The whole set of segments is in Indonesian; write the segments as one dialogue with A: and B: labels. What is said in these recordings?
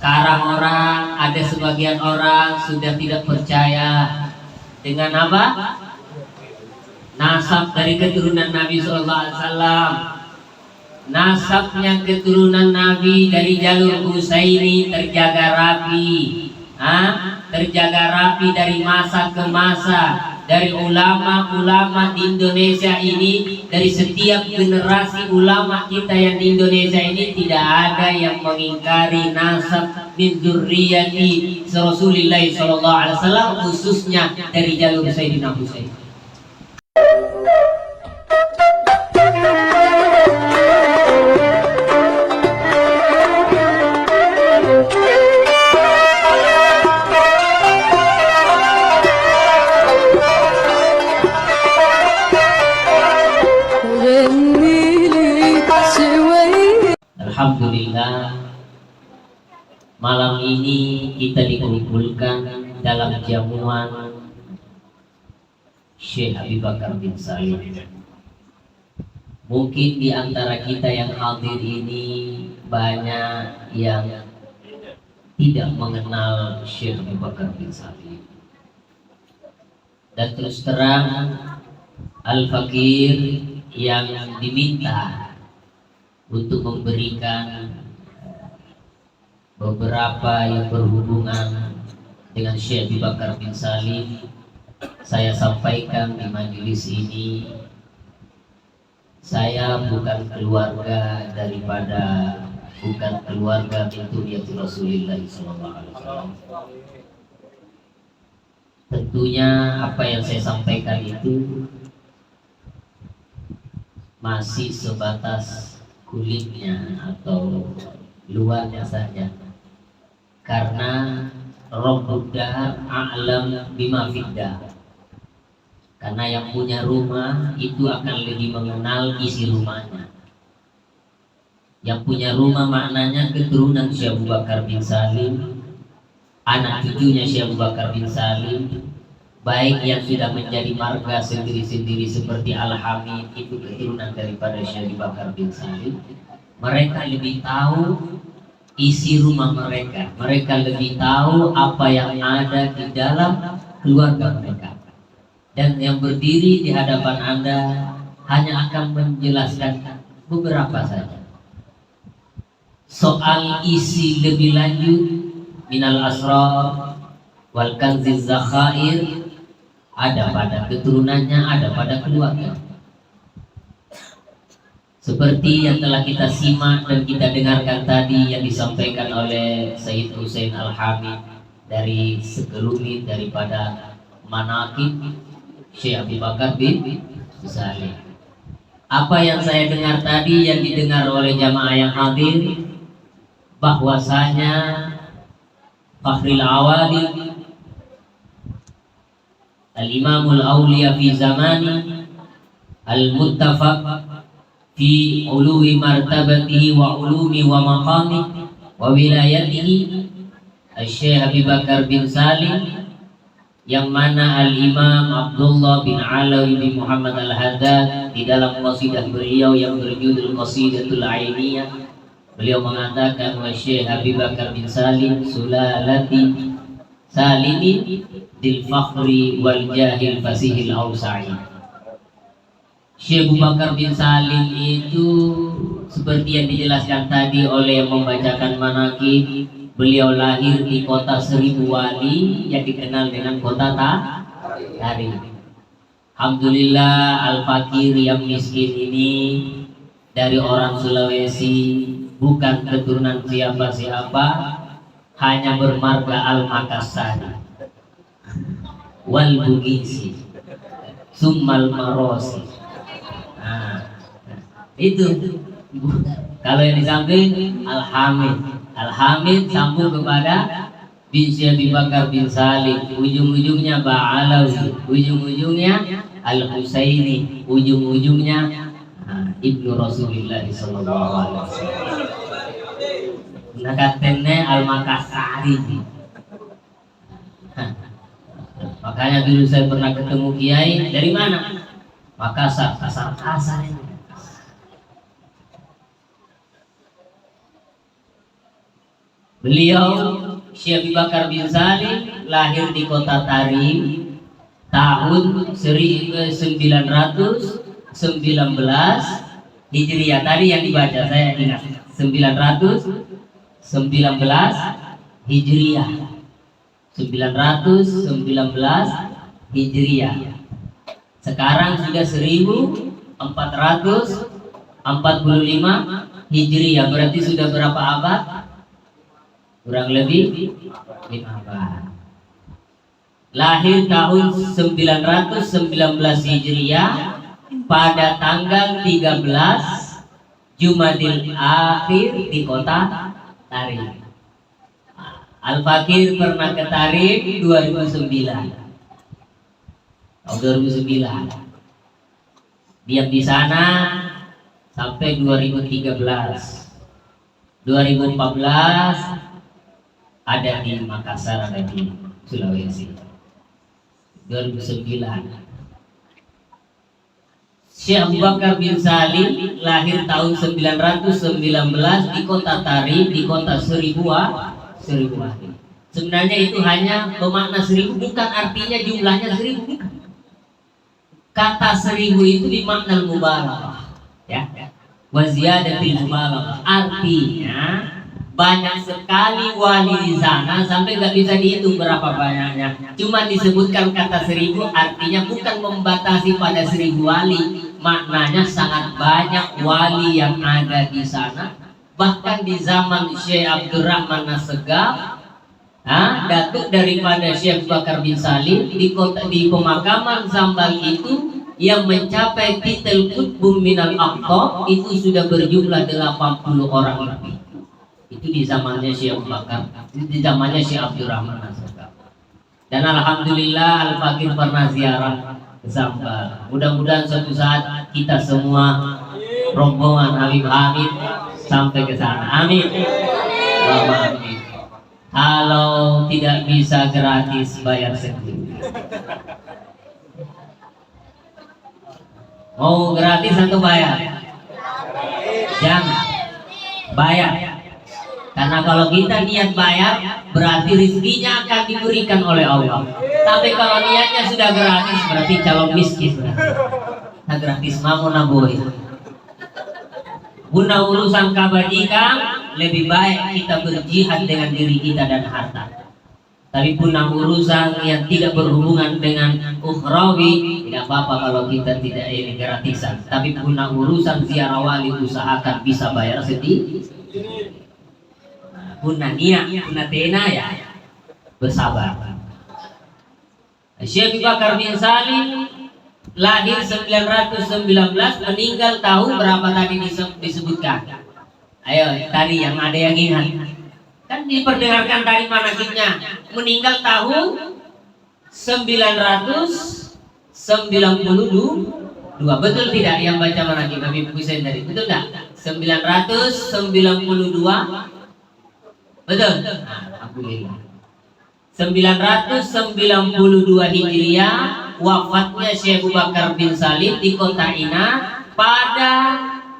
A: Sekarang ada sebagian orang sudah tidak percaya dengan apa? Nasab dari keturunan Nabi Sallallahu Alaihi Wasallam. Nasabnya keturunan Nabi dari jalur Husaini terjaga rapi, terjaga rapi dari masa ke masa. Dari ulama-ulama di Indonesia ini, dari setiap generasi ulama kita yang di Indonesia ini, tidak ada yang mengingkari nasab min dzurriyyati Rasulullah sallallahu alaihi wasallam, khususnya dari jalur Sayyidina Husain. Alhamdulillah, malam ini kita dikumpulkan dalam jamuan Syekh Abi Bakar bin Salim. Mungkin di antara kita yang hadir ini banyak yang tidak mengenal Syekh Abi Bakar bin Salim. Dan terus terang, Al-Fakir yang diminta untuk memberikan beberapa yang berhubungan dengan Syekh Abi Bakar bin Salim, saya sampaikan di majelis ini, saya bukan keluarga bintu Rasulullah SAW. Tentunya apa yang saya sampaikan itu masih sebatas kulitnya atau luarnya saja, karena Rabbud Dar a'lam bima fiddah. Karena yang punya rumah itu akan lebih mengenal isi rumahnya. Yang punya rumah maknanya keturunan Syekh Abu Bakar bin Salim, anak cucunya Syekh Abu Bakar bin Salim, baik yang sudah menjadi marga sendiri-sendiri seperti Al-Hamid, itu keturunan daripada Syekh Abu Bakar bin Salim. Mereka lebih tahu isi rumah mereka, mereka lebih tahu apa yang ada di dalam keluarga mereka. Dan yang berdiri di hadapan Anda hanya akan menjelaskan beberapa saja. Soal isi lebih lanjut minal asrar wal kanziz zakhair ada pada keturunannya, ada pada keluarga. Seperti yang telah kita simak dan kita dengarkan tadi yang disampaikan oleh Sayyid Husain Al-Hamid dari sekelumit daripada manaqib Syekh Abi Bakar bin Salim. Apa yang saya dengar tadi yang didengar oleh jamaah yang hadir, bahwasanya Fakhril Awali Al-Imamul Awliya fi zamani Al-Muttafaq fi uluwi martabatihi wa ulumi wa maqami wa wilayatihi Syekh Abi Bakar bin Salim, yang mana Al-Imam Abdullah bin Alawi bin Muhammad Al-Haddad di dalam qasidah beliau yang berjudul Qasidatul Ainiyah, beliau mengatakan wa Syekh Abi Bakar bin Salim sulalati salimin dil fakhri wal jahil fasihil awsa'i. Syekh Abu Bakar bin Salim itu seperti yang dijelaskan tadi oleh yang membacakan manaqib, beliau lahir di kota Seribu Wali yang dikenal dengan kota Tari. Alhamdulillah, Al-Fakir yang miskin ini dari orang Sulawesi, bukan keturunan siapa-siapa, hanya bermarga Al-Makassari wal Bugisi summal Marosi. Nah, itu kalau yang di samping Al-Hamid sambung kepada bin Syekh Abi Bakar bin Salim, ujung-ujungnya Ba'alawi, ujung-ujungnya Al-Husaini, ujung-ujungnya Ibnu Rasulullah sallallahu alaihi wasallam. Nakatene Al-Makassari. Makanya dulu saya pernah ketemu kiai dari mana? Makassar, kasar ini. Beliau Syekh Abu Bakar bin Salim lahir di kota Tarim tahun 1919 Hijriah. Tadi yang dibaca saya ingat 919 Hijriah. 919 Hijriah. Sekarang sudah 1445 Hijriah. Berarti sudah berapa abad? Kurang lebih 5 abad. Lahir tahun 919 Hijriah pada tanggal 13 Jumadil Akhir di kota Tarim. Al-Fakir pernah ke Tarim 2009. Tahun 2009. Diam di sana sampai 2013. 2014 ada di Makassar, ada di Sulawesi. 2009. Syekh Abu Bakar bin Salim lahir tahun 919 di kota Tarim, di kota Seribu Wahid. Sebenarnya itu hanya bermakna 1000, bukan artinya jumlahnya 1000. Kata 1000 itu dimakna mubalaghah, ya. Wa ziyadatil mubalaghah. Artinya banyak sekali wali di sana sampai nggak bisa dihitung berapa banyaknya. Cuma disebutkan kata 1000, artinya bukan membatasi pada 1000 wali. Maknanya sangat banyak wali yang ada di sana. Bahkan di zaman Syekh Abdurrahman Assegaf, datuk daripada Syekh Bakar bin Salim di pemakaman Sambal itu yang mencapai titel Qutbum minal Aqtab itu sudah berjumlah 80 orang lebih. Itu di zamannya Syekh Bakar, di zamannya Syekh Abdurrahman Assegaf. Dan alhamdulillah Al-Fakir pernah ziarah ke Sambal. Mudah-mudahan suatu saat kita semua rombongan Habib Hamid sampai ke sana. Amin. Amin. Kalau tidak bisa gratis, bayar sendiri. Mau gratis atau bayar? Jangan bayar. Karena kalau kita niat bayar, berarti rezekinya akan diberikan oleh Allah. Tapi kalau niatnya sudah gratis, berarti calon miskin. Nah, gratis mau naboy. Guna urusan kebajikan, lebih baik kita berjihad dengan diri kita dan harta. Tapi punah urusan yang tidak berhubungan dengan ukhrawi, tidak apa-apa kalau kita tidak ini gratisan. Tapi punah urusan ziarah wali, usahakan bisa bayar sedikit. Punah niat, punah tena ya, bersabar. Syekh Abu Bakar bin Salim lahir 919, meninggal tahun berapa tadi disebutkan? Ayo tadi yang ada yang ingat. Kan diperdengarkan dari manakibnya. Meninggal tahun 992. Betul tidak yang baca manakib Habib Husain tadi? Betul tidak? 992. Betul? Alhamdulillah. 992 Hijriah wafatnya Syekh Abu Bakar bin Salim di kota Ina pada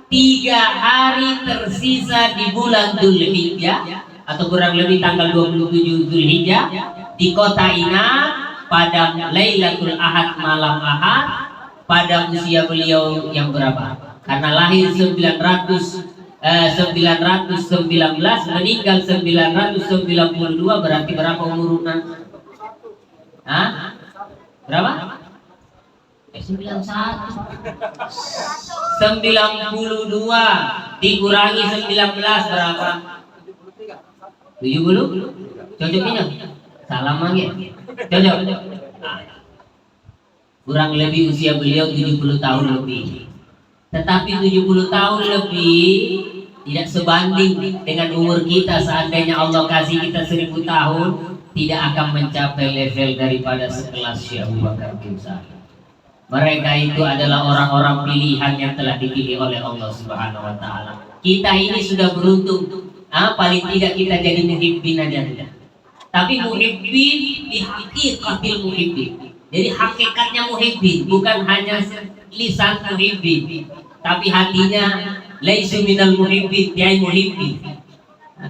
A: 3 hari tersisa di bulan Dzulhijjah atau kurang lebih tanggal 27 Dzulhijjah di kota Ina pada Lailatul Ahad, malam Ahad, pada usia beliau yang berapa? Karena lahir 919, meninggal 992, berarti berapa umurnya? Berapa? 91. 92 dikurangi 19 berapa? 70? Cocok ini? Salam lagi. Cocok. Kurang lebih usia beliau 70 tahun lebih. Tetapi 70 tahun lebih tidak sebanding dengan umur kita. Seandainya Allah kasih kita 1000 tahun, tidak akan mencapai level daripada sekelas Syekh Abu Bakar bin Salim. Mereka itu adalah orang-orang pilihan yang telah dipilih oleh Allah Subhanahu wa taala. Kita ini sudah beruntung. Paling tidak kita jadi muhibbin aja tidak. Tapi muhibbin di hakikatil muhibbin. Jadi hakikatnya muhibbin, bukan hanya lisan muhibbin, tapi hatinya laisu minal muhibbin, dia muhibbin.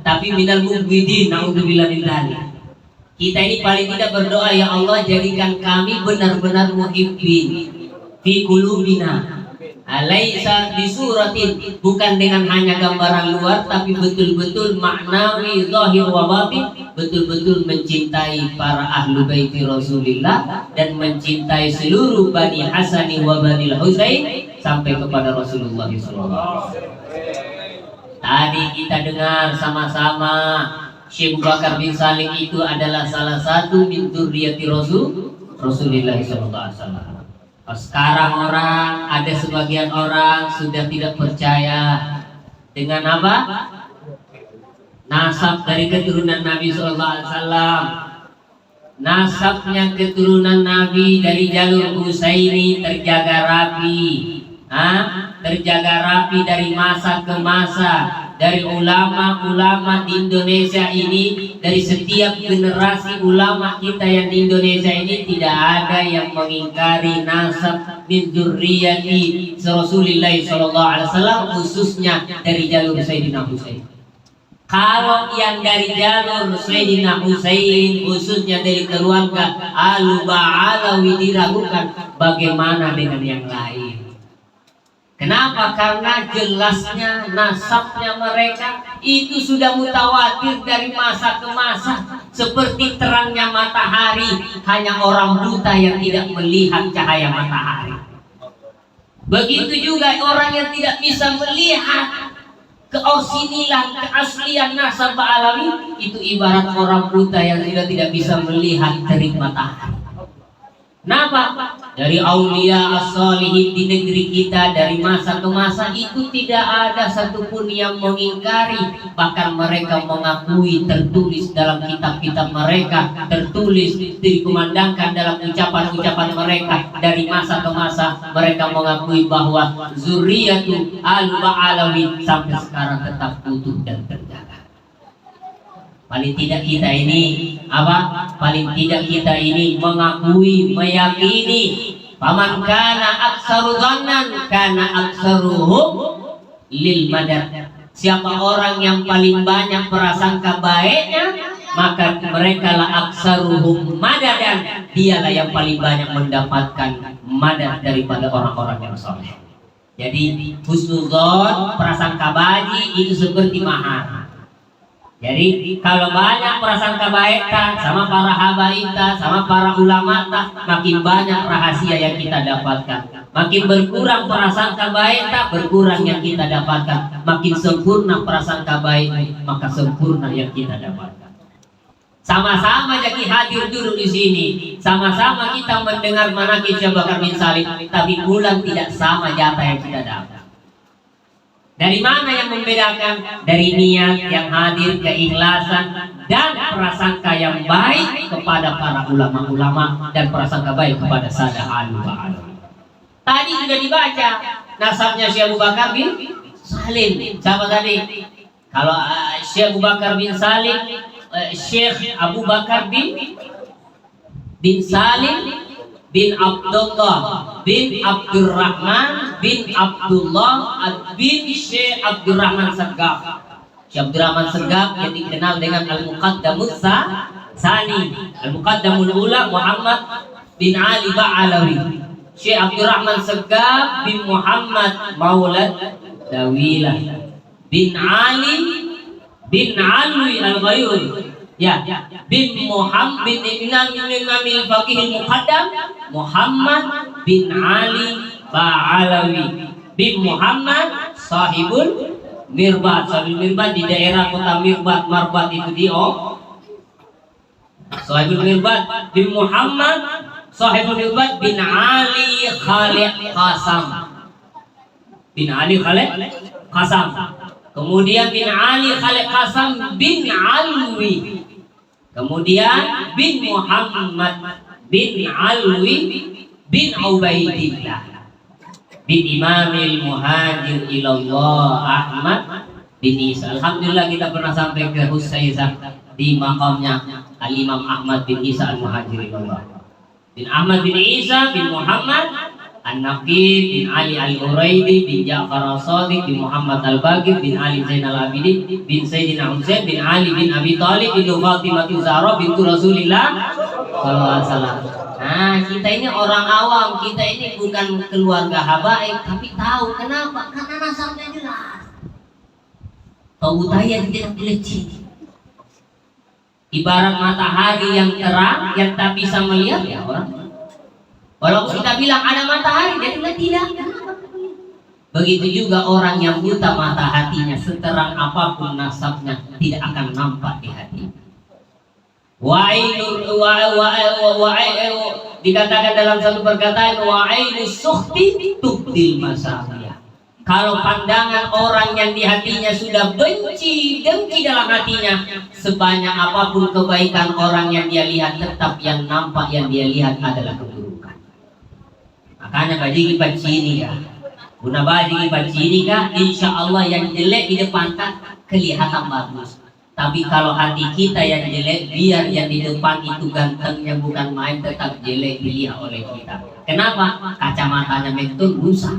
A: tapi minal mubghidin, naudzubillah min dzalik. Kita ini paling tidak berdoa, ya Allah jadikan kami benar-benar muhibbin fi qulubina. Alaisa bisuratin, bukan dengan hanya gambaran luar tapi betul-betul maknawi zahir wa batin, betul-betul mencintai para ahlu baiti Rasulillah dan mencintai seluruh Bani Hasani wa Bani Husain sampai kepada Rasulullah SAW. Tadi kita dengar sama-sama Syekh Abu Bakar bin Salim itu adalah salah satu min dzurriyyati Rasulullah SAW. Sekarang ada sebagian orang sudah tidak percaya dengan apa? Nasab dari keturunan Nabi SAW. Nasabnya keturunan Nabi dari jalur Husaini terjaga rapi, terjaga rapi dari masa ke masa. Dari ulama-ulama di Indonesia ini, dari setiap generasi ulama kita yang di Indonesia ini, tidak ada yang mengingkari nasab min dzurriyyati Rasulullah SAW, khususnya dari jalur Sayyidina Husain. Kalau yang dari jalur Sayyidina Husain, khususnya dari keluarga Al-Ba'alawi diragukan, bagaimana dengan yang lain? Kenapa? Karena jelasnya nasabnya mereka itu sudah mutawatir dari masa ke masa, seperti terangnya matahari, hanya orang buta yang tidak melihat cahaya matahari. Begitu juga orang yang tidak bisa melihat keorsinilan, keaslian nasab Ba'alawi, itu ibarat orang buta yang sudah tidak bisa melihat terik matahari. Kenapa? Dari aulia as-salihin di negeri kita dari masa ke masa itu tidak ada satupun yang mengingkari, bahkan mereka mengakui, tertulis dalam kitab-kitab mereka, tertulis dikumandangkan dalam ucapan-ucapan mereka dari masa ke masa, mereka mengakui bahwa zuriyatu al-Ba'alawi sampai sekarang tetap utuh dan terjaga. Paling tidak kita ini apa? Paling tidak kita ini mengakui, meyakini, paman kana aksaru dhannan kana aksaruhum lil madad. Siapa orang yang paling banyak prasangka baiknya, maka mereka lah aksaruhum madadan, dialah yang paling banyak mendapatkan madad daripada orang-orang yang saleh. Jadi husnuzon, prasangka baik itu seperti mahar. Jadi kalau banyak prasangka baik sama para habaib, sama para ulama, makin banyak rahasia yang kita dapatkan. Makin berkurang prasangka baik, berkurang yang kita dapatkan. Makin sempurna prasangka baik, maka sempurna yang kita dapatkan. Sama-sama jadi hadir dulu di sini, sama-sama kita mendengar manaqib Syekh Abu Bakar bin Salim, tapi bulan tidak sama jatah yang kita dapat. Dari mana yang membedakan? Dari niat yang hadir, keikhlasan, dan prasangka yang baik kepada para ulama-ulama dan prasangka baik kepada sada al-Ba'alawi. Tadi sudah dibaca nasabnya Syekh Abu Bakar bin Salim. Siapa tadi? Kalau Syekh Abu Bakar bin Salim, Syekh Abu Bakar bin Salim bin Abdullah bin Abdurrahman bin Abdullah bin Syekh Abdurrahman Segaf. Syekh Abdurrahman Segaf yang dikenal dengan Al-Muqaddamus Sani, Al-Muqaddamul Ula Muhammad bin Ali Ba'alawi. Syekh Abdurrahman Segaf bin Muhammad Maulad Dawilah bin Ali bin Alwi Al-Ghayur, ya, bin Muhammad bin Imamil Faqihil Muqaddam Muhammad bin Ali Ba'alawi bin Muhammad sahibul Mirbat. Sahibul Mirbat di daerah kota Mirbat, Marbat itu di sahibul Mirbat bin Muhammad sahibul Mirbat bin Ali Khalid Qasam, bin Ali Khalid Qasam. Kemudian bin Ali Khalid Qasam bin Alwi. Kemudian bin Muhammad bin Alwi bin Ubaidillah bin Imamil Muhajir ilallah Ahmad bin Isa. Alhamdulillah kita pernah sampai ke Husaizah di makamnya Al-Imam Ahmad bin Isa Al-Muhajir ilallah. Bin Ahmad bin Isa bin Muhammad An-Naqib bin Ali Al-Huraidi bin Ja'far As-Shadiq bin Muhammad Al-Baqir bin Ali Zainal Abidin bin Sayyidina Husain bin Ali bin Abi Thalib bin Fatimah Zahra bintu Rasulillah sallallahu alaihi wasallam. Nah, kita ini orang awam, kita ini bukan keluarga habaib, tapi tahu kenapa? Karena nasabnya jelas. Tahu daya tidak dileceh. Ibarat matahari yang terang yang tak bisa melihat ya orang. Walaupun kita bilang ada matahari, dia bilang tidak. Begitu juga orang yang buta mata hatinya, seterang apapun nasabnya tidak akan nampak di hati. Dikatakan dalam satu perkataan wa'ainu sukhti tubdil masawiyah. Kalau pandangan orang yang di hatinya sudah benci, dengki dalam hatinya, sebanyak apapun kebaikan orang yang dia lihat, tetap yang nampak yang dia lihat adalah keburukan. Makanya bagi benci ini ya, guna bagi benci ini kan, insya Allah yang jelek di depan kan kelihatan bagus. Tapi kalau hati kita yang jelek, biar yang di depan itu gantengnya bukan main, tetap jelek dilihat oleh kita. Kenapa? Kacamatanya mentun rusak,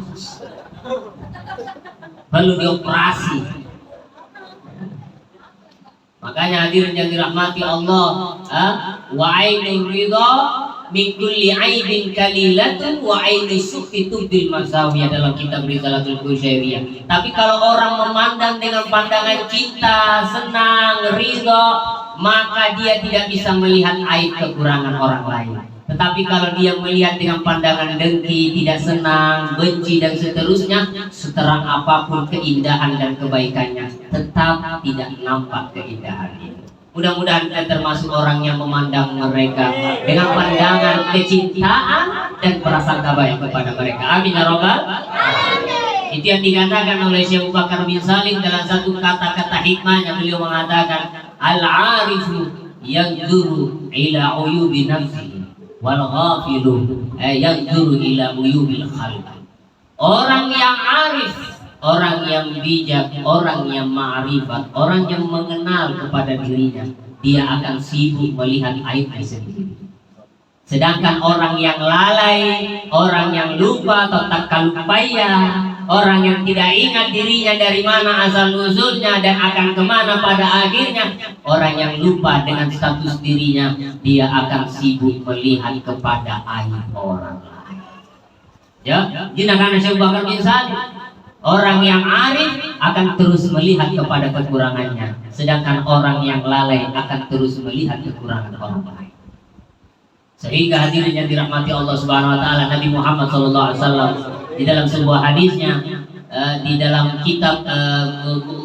A: perlu dioperasi. Makanya hadirin yang dirahmati Allah, wa ainul ridha min kulli aibin kalilatun wa ainu sukhti tubdil masawiyah dalam kitab Rizalatul Qusyairiyah. Tapi kalau orang memandang dengan pandangan cinta, senang, ridha, maka dia tidak bisa melihat aib kekurangan orang lain. Tetapi kalau dia melihat dengan pandangan dengki, tidak senang, benci dan seterusnya, seterang apapun keindahan dan kebaikannya, tetap tidak nampak keindahan itu. Mudah-mudahan kita termasuk orang yang memandang mereka dengan pandangan kecintaan dan prasangka baik kepada mereka. Amin ya robbal alamin. Itu yang dikatakan oleh Syekh Abu Bakar bin Salim dalam satu kata-kata hikmahnya. Beliau mengatakan, al-arifu yanzuru ila uyubi nafsihi wal ghafilu yanzuru ila uyubil khalq. Orang yang arif, orang yang bijak, orang yang ma'rifat, orang yang mengenal kepada dirinya, dia akan sibuk melihat aibnya sendiri. Sedangkan orang yang lalai, orang yang lupa atau takalupaya, orang yang tidak ingat dirinya dari mana asal usulnya dan akan kemana pada akhirnya, orang yang lupa dengan status dirinya, dia akan sibuk melihat kepada aib orang lain. Ya, jinakan Syekh Abu Bakar bin Salim, orang yang arif akan terus melihat kepada kekurangannya, sedangkan orang yang lalai akan terus melihat kekurangan orang lain. Sehingga hadirin yang dirahmati Allah Subhanahu wa taala, Nabi Muhammad sallallahu alaihi wasallam di dalam sebuah hadisnya, di dalam kitab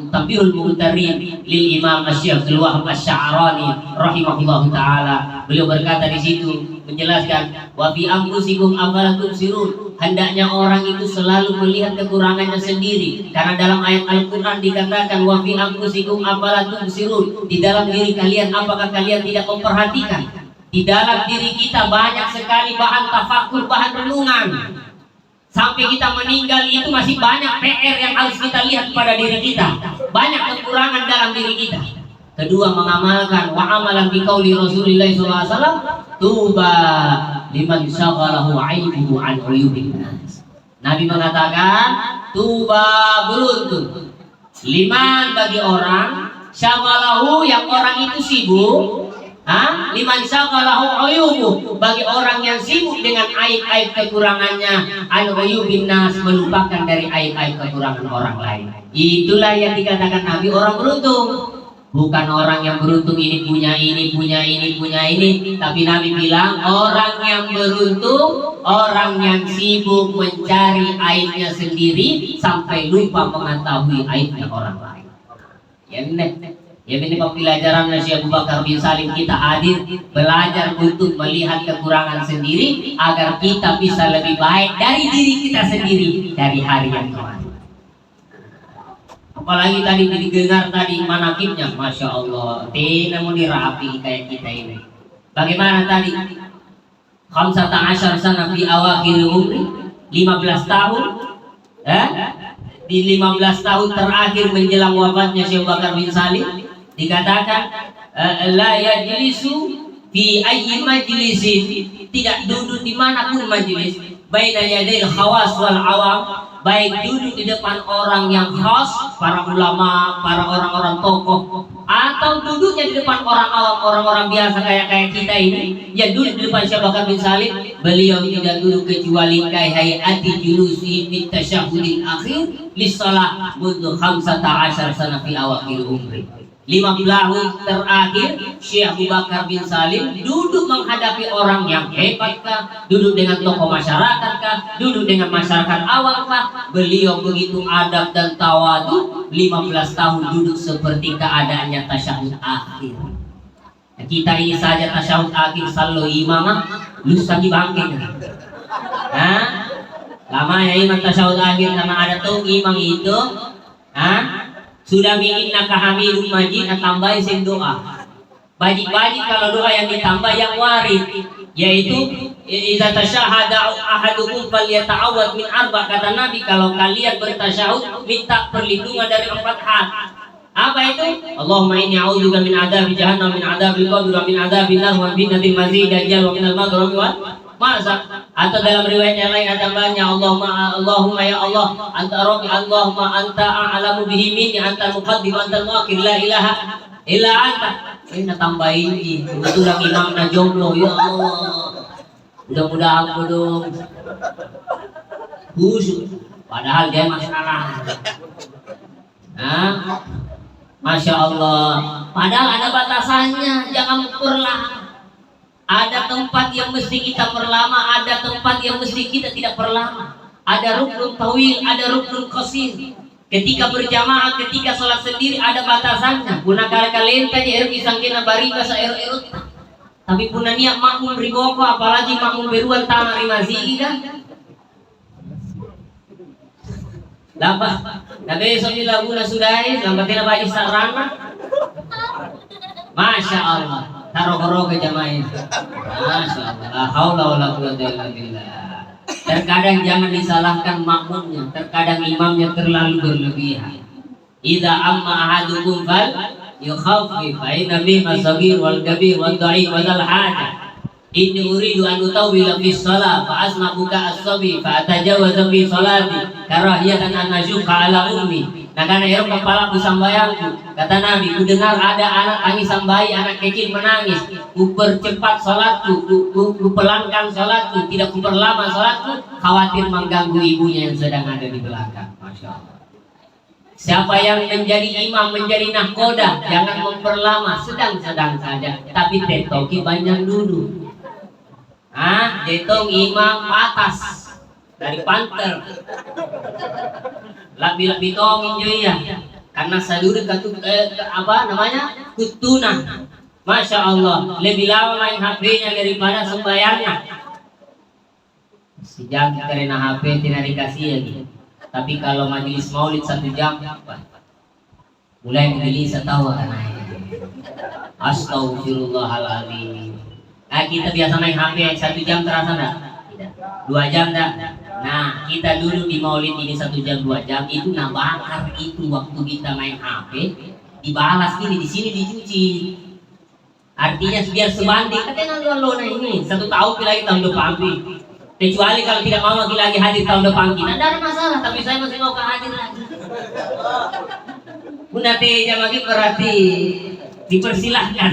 A: Tabiul Mu'tarin lil Imam Asy-Syaikh Abdul Wahab Asy-Sya'rani rahimahullahu taala, beliau berkata di situ menjelaskan, wa fi anfusikum afala tubsirun, hendaknya orang itu selalu melihat kekurangannya sendiri, karena dalam ayat Al-Qur'an dikatakan wa fi anfusikum afala tubsirun, di dalam diri kalian apakah kalian tidak memperhatikan? Di dalam diri kita banyak sekali bahan tafakur, bahan renungan. Sampai kita meninggal itu masih banyak PR yang harus kita lihat pada diri kita. Banyak kekurangan dalam diri kita. Kedua, mengamalkan wa amalan bi qauli Rasulullah SAW, tuba liman syaghalahu aibuhu an uyubin nas. Nabi mengatakan, tuba beruntung liman bagi orang syaghalahu yang orang itu sibuk, liman syaghalahu uyubu bagi orang yang sibuk dengan aib-aib kekurangannya, an uyubin nas melupakan dari aib-aib kekurangan orang lain. Itulah yang dikatakan Nabi orang beruntung. Bukan orang yang beruntung ini punya ini, punya ini, punya ini. Tapi Nabi bilang orang yang beruntung, orang yang sibuk mencari aibnya sendiri sampai lupa mengetahui aibnya orang lain. Ya ini pembelajaran Syekh Abu Bakar bin Salim, kita hadir belajar untuk melihat kekurangan sendiri agar kita bisa lebih baik dari diri kita sendiri dari hari yang kemarin. Apalagi tadi didengar tadi manakibnya, Masya Allah, tidak mau dirapi kayak kita ini. Bagaimana tadi? 15 sana fi awakhir umri, 15 tahun, di 15 tahun terakhir menjelang wafatnya Syekh Bakar bin Salim, dikatakan la yajlisu fi ayyi majlisin, tidak duduk dimanapun majelis baina yadil khawas wal awam, baik duduk di depan orang yang khas, para ulama, para orang-orang tokoh, atau duduknya di depan orang awam, orang-orang biasa kayak kita ini, ya duduk di depan Syekh Bakar bin Salim. Beliau tidak duduk kecuali hayati julusi fit tasyahhudil akhir lis shalah mundu 15 sana fi awakhir umri. 15 tahun terakhir Syekh Abu Bakar bin Salim duduk menghadapi orang yang hebat kah, duduk dengan tokoh masyarakat kah, duduk dengan masyarakat awam kah, beliau begitu adab dan tawadu. 15 tahun duduk seperti keadaannya tasyahud akhir. Kita ini saja tasyahud akhir sallu imamah lusa di bangkit. Nah, lama ya imam tasyahud akhir karena ada tuh imam itu, sudah bikin nakahamidun majid tambahin sing doa. Bajik-bajik kalau doa yang ditambah yang warid, yaitu idza tasyahada ahadukum falyata'awwad min arba, kata Nabi kalau kalian bertasyahud minta perlindungan dari 4 hal. Apa itu? Allahumma inni a'udzubika min adzabi jahannam, min adzabil qabr, wa min adzabin nar, wa min fitnatil masih dajjal, wa min al-maghrib wa masa. Atau dalam riwayat yang lain ada banyak, Allahumma ya Allah anta rabbi, Allahumma anta a'lamu bihi minni, anta muqaddim, anta muakhir, la ilaha illa anta. Ini tambahin ini kebetulan imamnya jomblo, ya Allah mudah-mudahan dong khusyuk, padahal dia masalah. Masya Allah, padahal ada batasannya, jangan memperlama. Ada tempat yang mesti kita perlama, ada tempat yang mesti kita tidak perlama. Ada rukun tawil, ada rukun qasir. Ketika berjamaah, ketika sholat sendiri ada batasannya. Puna kalian tanya isang kena barika sa erot. Tapi puna niat makmum riboko, apalagi makmum beruan tanah rimazigi kan. Lambat, nabi besok laguna sudai, lambatina bagi sarana. Masya Allah. Taruh-taruh ke jamaah. Masya Allah. La haula wala quwwata illa billah. Terkadang jangan disalahkan makmumnya, terkadang imamnya terlalu berlebihan. Idza amma ahadukum fal yukhaffif, fa inna bima sagir wal kabir wal dhaif wal haja. Inni uridu an utawwila fi shalah fa asma buka as-sabi fa atajawaza fi salati karahiyatan an asyqa ala ummi. Nah karena ya kepala ku sambayangku, kata Nabi, ku dengar ada anak tangis sambai, anak kecil menangis, ku percepat sholatku, ku pelankan sholatku, tidak ku perlama sholatku, khawatir mengganggu ibunya yang sedang ada di belakang. Masya Allah. Siapa yang menjadi imam, menjadi nahkoda, jangan memperlama, sedang-sedang saja, tapi tetoki banyak dulu. Detong imam atas dari panter. Lebih tongin juga ya, karena saduri kutuna. Masya Allah, lebih lama main HP-nya daripada sembayangnya. Sejam karena HP tidak dikasih lagi. Tapi kalau majelis maulid 1 jam, mulai gelisah tahu kan? Astaghfirullahaladzim. Kita biasa main HP 1 jam terasa enggak? Tidak. 2 jam enggak? Nah, kita dulu di maulid ini 1 jam 2 jam itu bakar itu waktu kita main HP dibalas gini, di sini dicuci. Artinya biar sebanding. Katanya lo ini 1 tahun lagi tahun depan. Kecuali kalau tidak mau lagi hadir tahun depan kita, tidak ada masalah. Tapi saya masih mau hadir lagi. Bunda Teja lagi berarti dipersilahkan.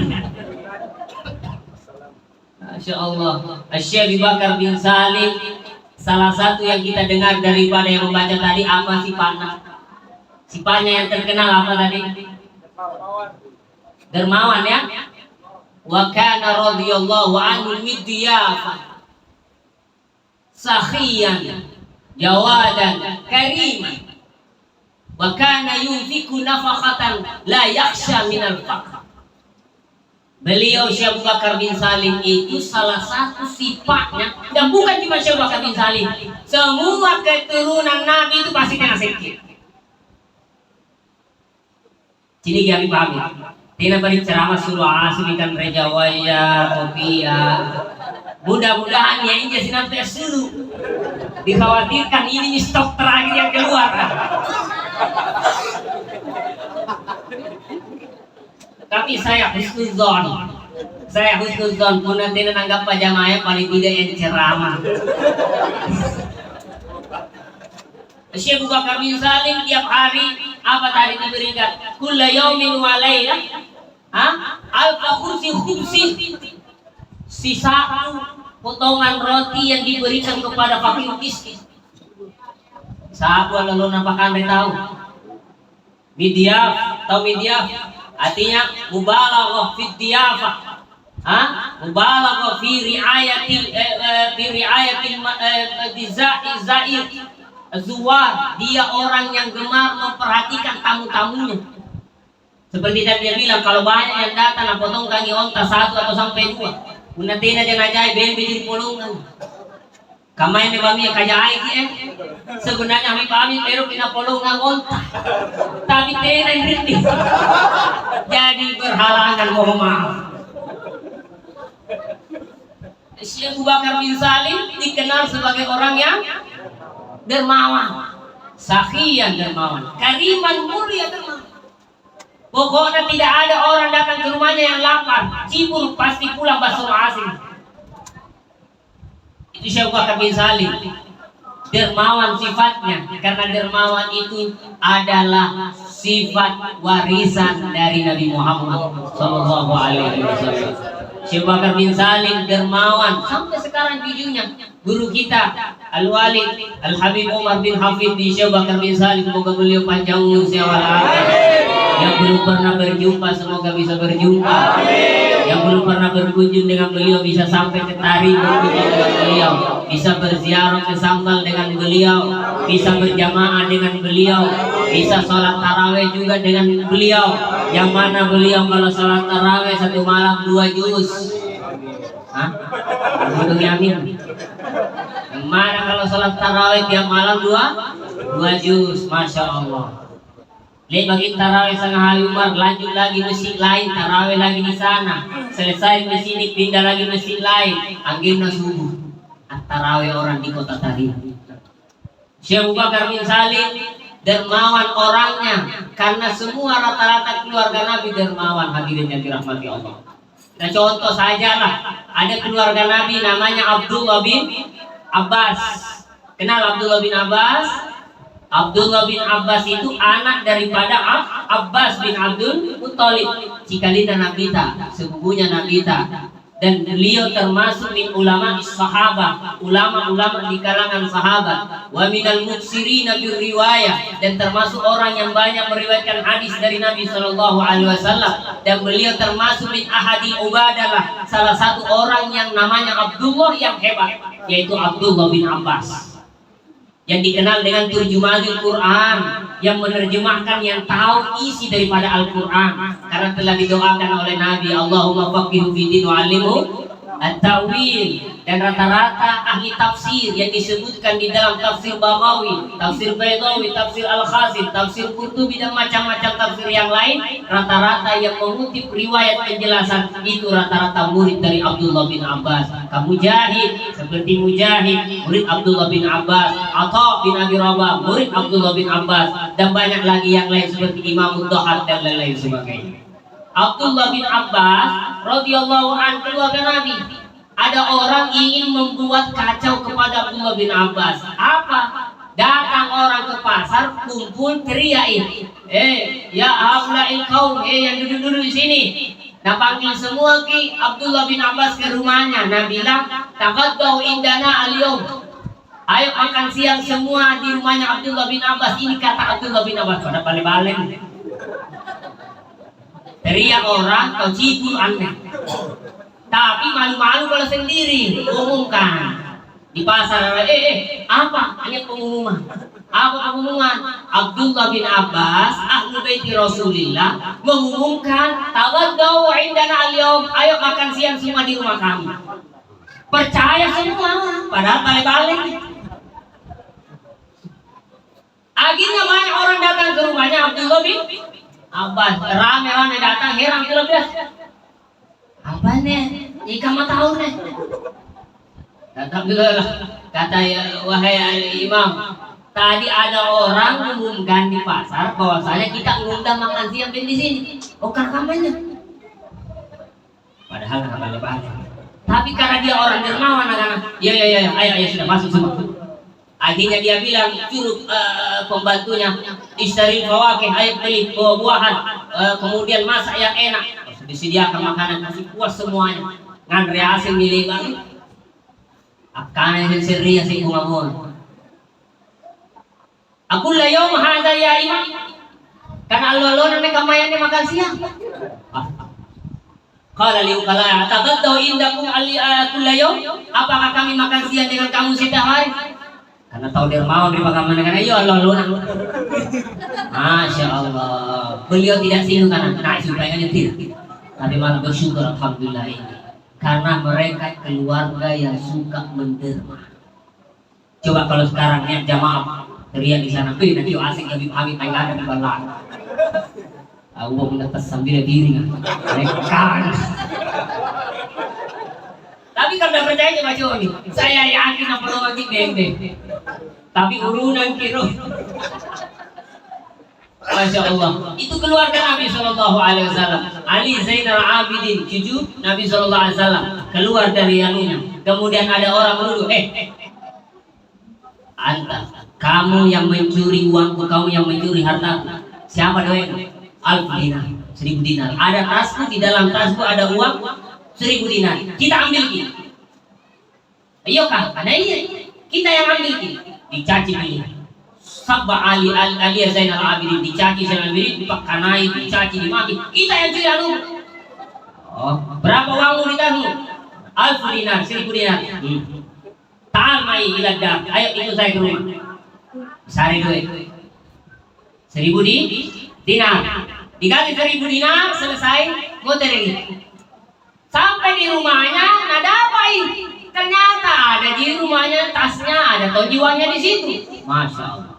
A: Masya Allah. Syekh Abu Bakar bin Salim. Salah satu yang kita dengar daripada yang membaca tadi apa sifatnya? Sifatnya yang terkenal apa tadi? Dermawan ya. Wa kana radhiyallahu anhu midyafa sakhiyan jawadan kariman wa kana yunfiku nafaqatan la yakhsha minal faqr. Beliau Syekh Abu Bakar bin Salim itu salah satu sifatnya, dan bukan cuma Syekh Abu Bakar bin Salim, semua keturunan Nabi itu pasti kena sakit. Sini kami pahami. Tidak beri ceramah suruh aslikan rejawaya, kopiya. Mudah-mudahan ya ini sinampe suruh. Dikhawatirkan ini stok terakhir yang keluar. Tapi saya husnuzon, Saya husnuzon pun nanti nanggap pajamanya paling tidak yang ceramah. Syekh Abu Bakar bin Salim tiap hari apa tadi diberikan? Kulla yaumin wa lailah. Alfa khubsi sisa potongan roti yang diberikan kepada fakir miskin. Sahabat lalu nampakan tahu. Midyaf atau midyaf artinya mubalaghah fi diyafah. Mubalaghah fi riayatil zair. Zuwar, dia orang yang gemar memperhatikan tamu-tamunya. Seperti tadi dia bilang, kalau banyak yang datang, potong kaki onta 1 atau sampai 2. Unatina jangan ajai ben bikin pulungan. Kamay ni kami kajai sebenarnya kami pamit pero pinapulungan onta. Tapi tena hindi. Jadi berhalangan, mohon maaf. Syekh Abu Bakar bin Salim dikenal sebagai orang yang dermawan, sakhiyan dermawan, kariman mulia dermawan. Pokoknya tidak ada orang datang ke rumahnya yang lapar, cibur pasti pulang bakso asin. Itu Syekh Abu Bakar bin Salim, dermawan sifatnya, karena dermawan itu adalah sifat warisan dari Nabi Muhammad Sallallahu Alaihi Wasallam. Syekh Abu Bakar bin Salim dermawan sampai sekarang cucunya, guru kita Al-Walid Al-Habib Umar bin Hafid di Syekh Abu Bakar bin Salim, semoga beliau panjang umur walafiat. Yang belum pernah berjumpa semoga bisa berjumpa. Yang belum pernah berkunjung dengan beliau bisa sampai ke Tari berkunjung dengan beliau, bisa berziarah ke Sambal dengan beliau, bisa berjamaah dengan beliau, bisa sholat taraweh juga dengan beliau. Yang mana beliau kalau sholat taraweh 1 malam 2 juz. Untuk yamin. Yang mana kalau sholat taraweh tiap malam 2 juz, masya Allah. Lihat bagi taraweh setengah hari Umar, lanjut lagi masjid lain, taraweh lagi di sana, selesai di sini pindah lagi masjid lain, anggina subuh. Taraweh orang di kota Tari. Syekh Abu Bakar bin Salim dermawan orangnya, karena semua rata-rata keluarga Nabi dermawan, hadirin yang dirahmati Allah. Nah contoh saja lah, ada keluarga Nabi namanya Abdullah bin Abbas. Kenal Abdullah bin Abbas? Abdullah bin Abbas itu anak daripada Abbas bin Abdul Muttalib, cikalita Nabita, sepupunya Nabita. Dan beliau termasuk min ulama sahabat, ulama-ulama di kalangan sahabat, wa minal muksirina bir riwayah, dan termasuk orang yang banyak meriwayatkan hadis dari Nabi Shallallahu Alaihi Wasallam. Dan beliau termasuk min ahadi ubadalah, salah satu orang yang namanya Abdullah yang hebat, yaitu Abdullah bin Abbas, yang dikenal dengan turjumanul Quran, yang menerjemahkan, yang tahu isi daripada Al-Quran, karena telah didoakan oleh Nabi, Allahumma faqihu fiddin wa 'allimhu at-ta'wil. Dan rata-rata ahli tafsir yang disebutkan di dalam tafsir Baghawi, tafsir Baydawi, tafsir Al-Khazin, tafsir Qurtubi, dan macam-macam tafsir yang lain, rata-rata yang mengutip riwayat penjelasan itu rata-rata murid dari Abdullah bin Abbas. Mujahid seperti Mujahid, murid Abdullah bin Abbas. Atha bin Abi Rabah, murid Abdullah bin Abbas. Dan banyak lagi yang lain seperti Imam Ad-Dhahhak dan lain-lain sebagainya. Abdullah bin Abbas radhiyallahu anhu keluarga Nabi. Ada orang ingin membuat kacau kepada Abdullah bin Abbas. Apa? Datang orang ke pasar, kumpul, teriakin, ya haula'il qaum, yang duduk-duduk di sini. Nah panggil semua ki Abdullah bin Abbas ke rumahnya. Nah bilang, taqaddau indana al-yawm, ayo makan siang semua di rumahnya Abdullah bin Abbas. Ini kata Abdullah bin Abbas, pada balik-balik. Teriak orang, kau cibur aneh. Tapi malu-malu kalau sendiri, umumkan di pasar. Apa? Hanya pengumuman. Apa pengumuman? Abdullah bin Abbas, ahlu baiti Rasulillah, mengumumkan, tawaddau indana al-yawm, ayo makan siang semua di rumah kami. Percaya semua, padahal balik-balik. Akhirnya banyak orang datang ke rumahnya Abdullah bin Abbas. Rame-rame datang, heran Abdullah bin Abbas. Apa nih? Ika mau tahu nih. Kata wahai imam, tadi ada orang mengumumkan di pasar bahwasanya kita ngundang makan siang di sini. Oh kampanye. padahal nggak balik-balik. Tapi karena dia orang dermawan, anak-anak, ya, ayo sudah masuk semua. Akhirnya dia bilang, suruh pembantunya, istaril fawakih, ayo beli buah-buahan, kemudian masak yang enak, disediakan makanan, kasih puas semuanya. Ngan reaksi milih banget. Akan yang serius sih bunga-bunga. Aku layom hada ya imam. Karena Allah mereka mayannya makan siang. Qala liukala tabaddau indakum kullayaum, apakah kami makan siang dengan kamu setiap hari? Karena tahu dermawan di bagaimana dengan ayo Allah. Masya Allah. Beliau tidak singgung karena supaya nyetir. Tapi malah bersyukur alhamdulillah ini. Karena mereka keluarga yang suka menderma. Coba kalau sekarang niat jamaah teriak di sana, nanti asik habib enggak ada di belakang. Aku mau menetes sambil diri mereka. Tapi kalau tidak percaya coba nih, saya yakin apa lo lagi bende. Tapi urunan kiro. Masya Allah. Itu keluarga Nabi Shallallahu Alaihi Wasallam. Ali Zainal Abidin, cucu Nabi Shallallahu Alaihi Wasallam, keluar dari anunya. Kemudian ada orang menuduh, anta, kamu yang mencuri uangku, kamu yang mencuri hartaku. Siapa doain? 1.000 dinar, 1.000 dinar. Ada tasku, di dalam tasku ada uang 1.000 dinar. Kita ambil ini. Ayo kah? Ada iya. Kita yang ambil ini. Dicaci ini. Sabba Ali Zainal Abidin, dicaci Zainal Abidin, dipakanai, dicaci, dimaki. Kita yang cuci anu. Oh, berapa uangmu di tasmu? 1.000 dinar, 1.000 dinar. Ta'al mai ila dar. Ayo ikut saya ke rumah. Sari duit. 1.000 dinar. Diganti 1.000 dinar, selesai, motor ini. Sampai di rumahnya, nada apa ini? Ternyata ada di rumahnya, tasnya ada, atau jiwanya di situ. Masya Allah.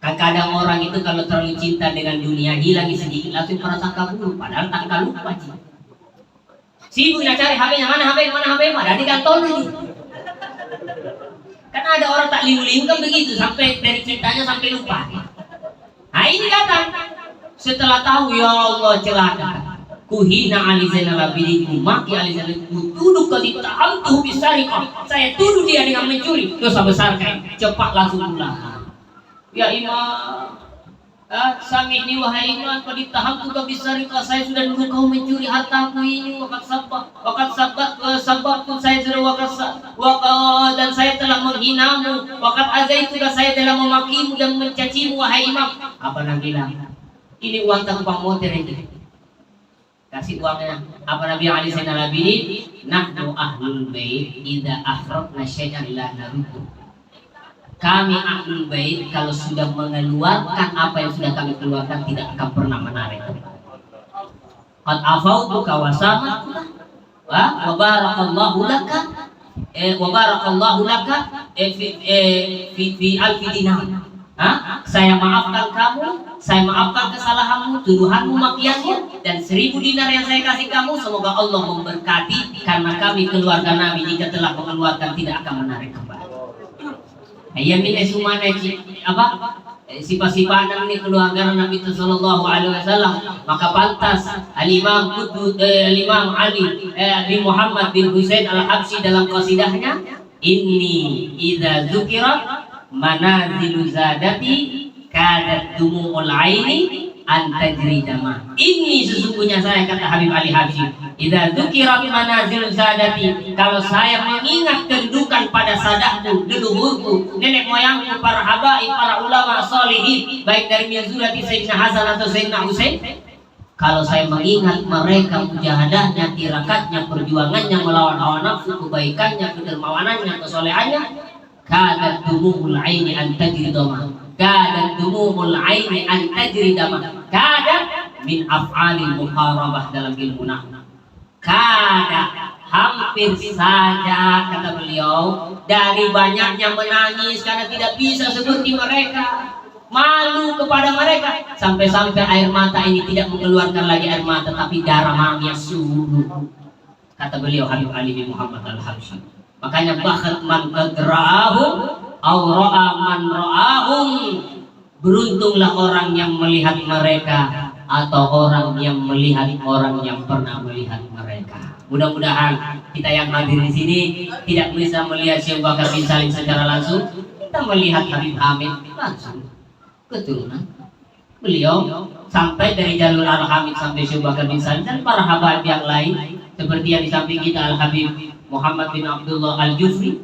A: Kadang orang itu kalau terlalu cinta dengan dunia, hilang sedikit langsung prasangka buruk, padahal tak lupa. Sibuk nak cari HP-nya, mana HP, ada di kantong ini. Karena ada orang tak liu-liu kan begitu, sampai dari cintanya sampai lupa. Nah ini datang. Setelah tahu, ya Allah celaka, kuhina Ali Zainal Abidin, kumaki Ali Zainal Abidin, tuduh ketitahamtuh bisarikah, saya tuduh dia dengan mencuri, dosa besar kan, cepat langsung pulang. Ya imam, samihni wahai imam, ketitahamtuh bisarikah, saya sudah dulu kau mencuri hartaku ini, wakat sabak pun saya sudah dan saya telah menghinamu, wakat azaitu saya telah memakimu dan mencacimu wahai imam. Apa Nabi bilang? Ini uang tampang motor ini. Kasih uangnya. Apa Nabi Ali Zainal Abidin? Nahnu ahlul bait idza akhrajna syai'an la naruddu. Kami ahlul bait kalau sudah mengeluarkan apa yang sudah kami keluarkan tidak akan pernah menarik. Qad afautuka wa samatuka wa barakallahu laka fi alfi dinar. Saya maafkan kamu, saya maafkan kesalahanmu, tuduhanmu, makianmu, dan 1.000 dinar yang saya kasih kamu. Semoga Allah memberkati karena kami keluarga Nabi jika telah mengeluarkan tidak akan menarik kembali. Ayamin esumana apa? Sifat-sifat ini keluarga Nabi Sallallahu Alaihi Wasallam. Maka pantas Al-Imam Ali bin Muhammad bin Husain Al-Habsyi dalam qasidahnya, inni idza dzukira manazilu zadati kadat dumu'ul aini antajri dama. Ini sesungguhnya saya, kata Habib Ali Habsyi, idza dzukira manazilu zadati, kalau saya mengingat kedudukan pada sadahku, leluhurku, nenek moyangku, para habaib, para ulama salihin, baik dari Mirzulati Sayyidina Hasan atau Sayyidina Husain, kalau saya mengingat mereka, mujahadahnya, tirakatnya, perjuangannya melawan hawa nafsu, kebaikannya, kedermawanannya, kesolehannya, kadat dumu'ul aini an tajri dama, kadat dumu'ul aini an tajri dama, kadat min af'alil muharabah dalam ilmu nahwu. Kadat hampir saja, kata beliau, dari banyaknya menangis karena tidak bisa seperti mereka, malu kepada mereka, sampai-sampai air mata ini tidak mengeluarkan lagi air mata tapi darah mami suluh, kata beliau Habib Ali bin Muhammad Al-Habsyi. Makanya bakhat man qadra'ahum aw ra'a man ra'ahum, beruntunglah orang yang melihat mereka atau orang yang melihat orang yang pernah melihat mereka. Mudah-mudahan kita yang hadir di sini tidak bisa melihat Syekh Bakar bin Salim secara langsung, kita melihat Habib Hamid langsung, keturunan beliau sampai dari jalur Al Hamid sampai Syekh Bakar bin Salim dan para habaib yang lain seperti yang di samping kita Al Habib Muhammad bin Abdullah Al Jufri.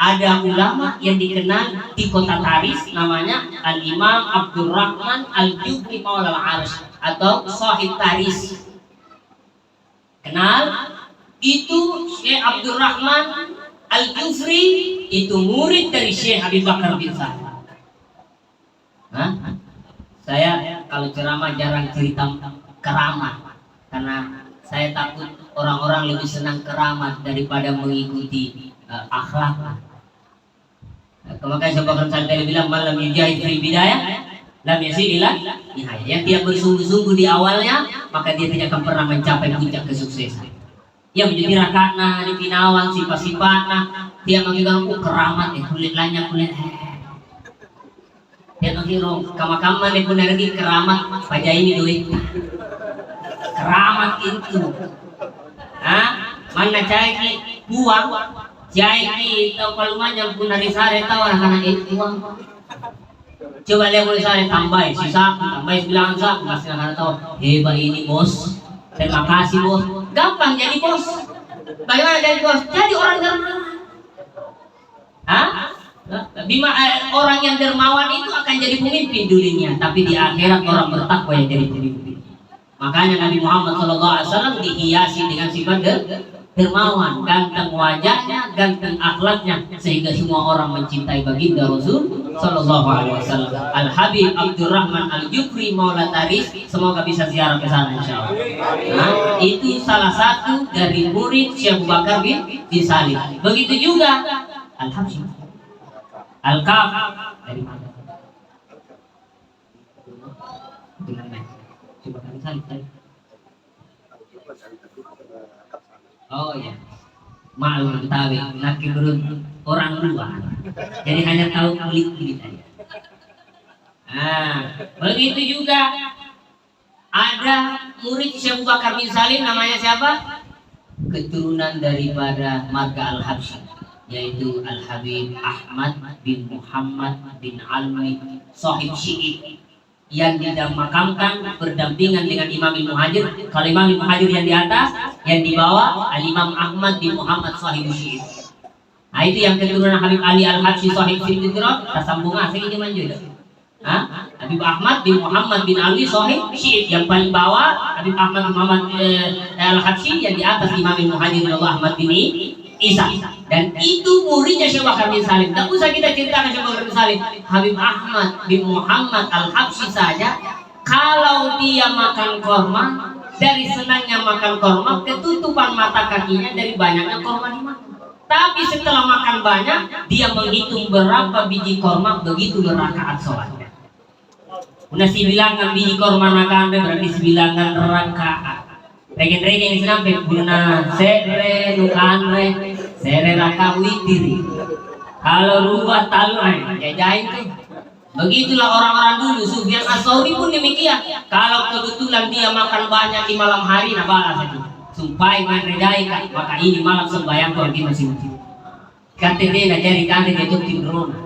A: Ada ulama yang dikenal di kota Taris namanya Al Imam Abdurrahman Al Jufri Maulal Arsh atau Sahib Taris. Kenal? Itu Syekh Abdurrahman Al Jufri itu murid dari Syekh Habib Bakar bin Salim. Saya kalau ceramah jarang cerita keramat karena saya takut orang-orang lebih senang keramat daripada mengikuti akhlak. Makanya Syekh Bakar Salim bilang malam yujahid fil bidayah lam yasil ila nihayah. Yang dia bersungguh-sungguh di awalnya maka dia tidak akan pernah mencapai puncak kesuksesan. Yang menjadi rakana di pinawan sifat-sifatna dia menganggap keramat kulit lanya kulit dia mengira kama-kama ni pun lagi keramat pajak ini duit keramat itu mana cai buang jadi tahu kalau banyak pun dari sare tahu anak itu coba lihat boleh sare tambah sisa tambah bilang sah masih akan tahu hebat ini bos terima kasih bos gampang jadi bos bagaimana jadi bos jadi orang dermawan orang yang dermawan itu akan jadi pemimpin dunia tapi di akhirat orang bertakwa yang jadi pemimpin. Makanya Nabi Muhammad SAW dihiasi dengan sifat dermawan, ganteng wajahnya, ganteng akhlaknya, sehingga semua orang mencintai baginda Rasul Sallallahu Alaihi Wasallam. Al Habib Abdurrahman Al Jufri Maula Taris, semoga bisa ziarah ke sana insyaallah. Itu salah satu dari murid Syekh Bakar bin Salim. Begitu juga Al Habsyi, Al Kaf dari mana? Coba kami saling. Oh ya, malu Betawi, laki beruntung orang luar, jadi hanya tahu kulit aja. Begitu juga ada murid Syekh Bakar bin Salim namanya siapa? Keturunan daripada marga Al Habsyi, yaitu Al Habib Ahmad bin Muhammad bin Alwi Sahib Syi'i yang dimakamkan berdampingan dengan Imam Muhajir. Kalau Imam Muhajir yang di atas, yang di bawah Al-Imam Ahmad bin Muhammad Sahib Syi'i. Itu yang keturunan Habib Ali Al-Habsyi Sahib Syi'i. Tak sambung ini manjur. Habib Ahmad bin Muhammad bin Ali Sahib Syi'i yang paling bawah Habib Ahmad bin Muhammad Al-Habsyi, yang di atas Imam Muhajir Ahmad bin Isa. Dan itu muridnya Syekh Bakar bin Salim. Tak usah kita ceritakan Syekh Bakar bin Salim. Habib Ahmad bin Muhammad Al-Habsyi saja, kalau dia makan korma, dari senangnya makan korma, ketutupan mata kakinya dari banyaknya korma dimakan. Tapi setelah makan banyak, dia menghitung berapa biji korma, begitu berakaat sholatnya. Nasi bilangan biji korma makan berarti bilangan rakaat. Regen-regen sampai guna sere nukanre sere raka witiri. Kalau rubah talai jajain tuh. Begitulah orang-orang dulu. Sufyan As-Tsauri pun demikian. Kalau kebetulan dia makan banyak di malam hari, nah balas itu. Sumpai menredai kan, maka ini malam sembahyang kau di masjid. Katanya nak cari kandang itu timrona.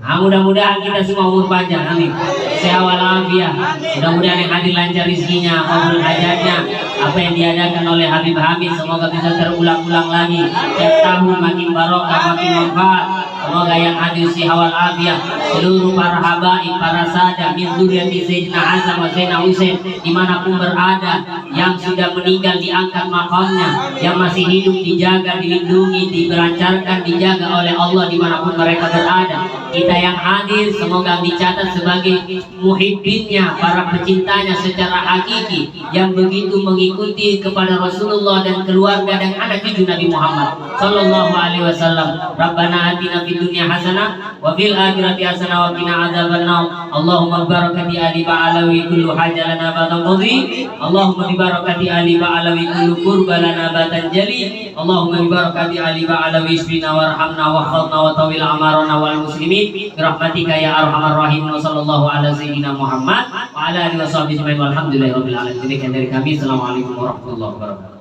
A: Mudah-mudahan kita semua umur panjang, amin. Sehat walafiat. Mudah-mudahan yang hadir lancar rezekinya, maupun hajatnya. Apa yang diadakan oleh Habib Hamid semoga bisa terulang-ulang lagi. Setiap tahun makin barokah, makin manfaat. Semoga yang hadir sehat walafiat. Seluruh para habaib, para sada, min dzurriyyati Sayyidina Hasan wa Sayyidina Husain, dimanapun berada, yang sudah meninggal diangkat makamnya, yang masih hidup dijaga, dilindungi, diberancarkan, dijaga oleh Allah dimanapun mereka berada. Kita yang hadir semoga dicatat sebagai muhibbinnya, para pecintanya secara hakiki, yang begitu mengikuti kepada Rasulullah dan keluarga dan anak cucu Nabi Muhammad Sallallahu Alaihi Wasallam. Rabbana atina fid dunya hasanah wa fil akhirati hasanah wa qina adzabannar. Allahumma barakati ali ba'alawi kullu hajalana batan qadhi. Allahumma barakati ali ba'alawi kullu qurbalana batan jali. Allahumma barakati ali ba'alawi isbina warhamna wa khadna wa tawil amarana wal muslimin. muslimin birahmatika ya arhamar rahim. Wa sallallahu ala sayyidina Muhammad wa ala alihi washabihi ajmain walhamdulillahi rabbil alamin. Demikian dari kami. Assalamualaikum warahmatullahi wabarakatuh.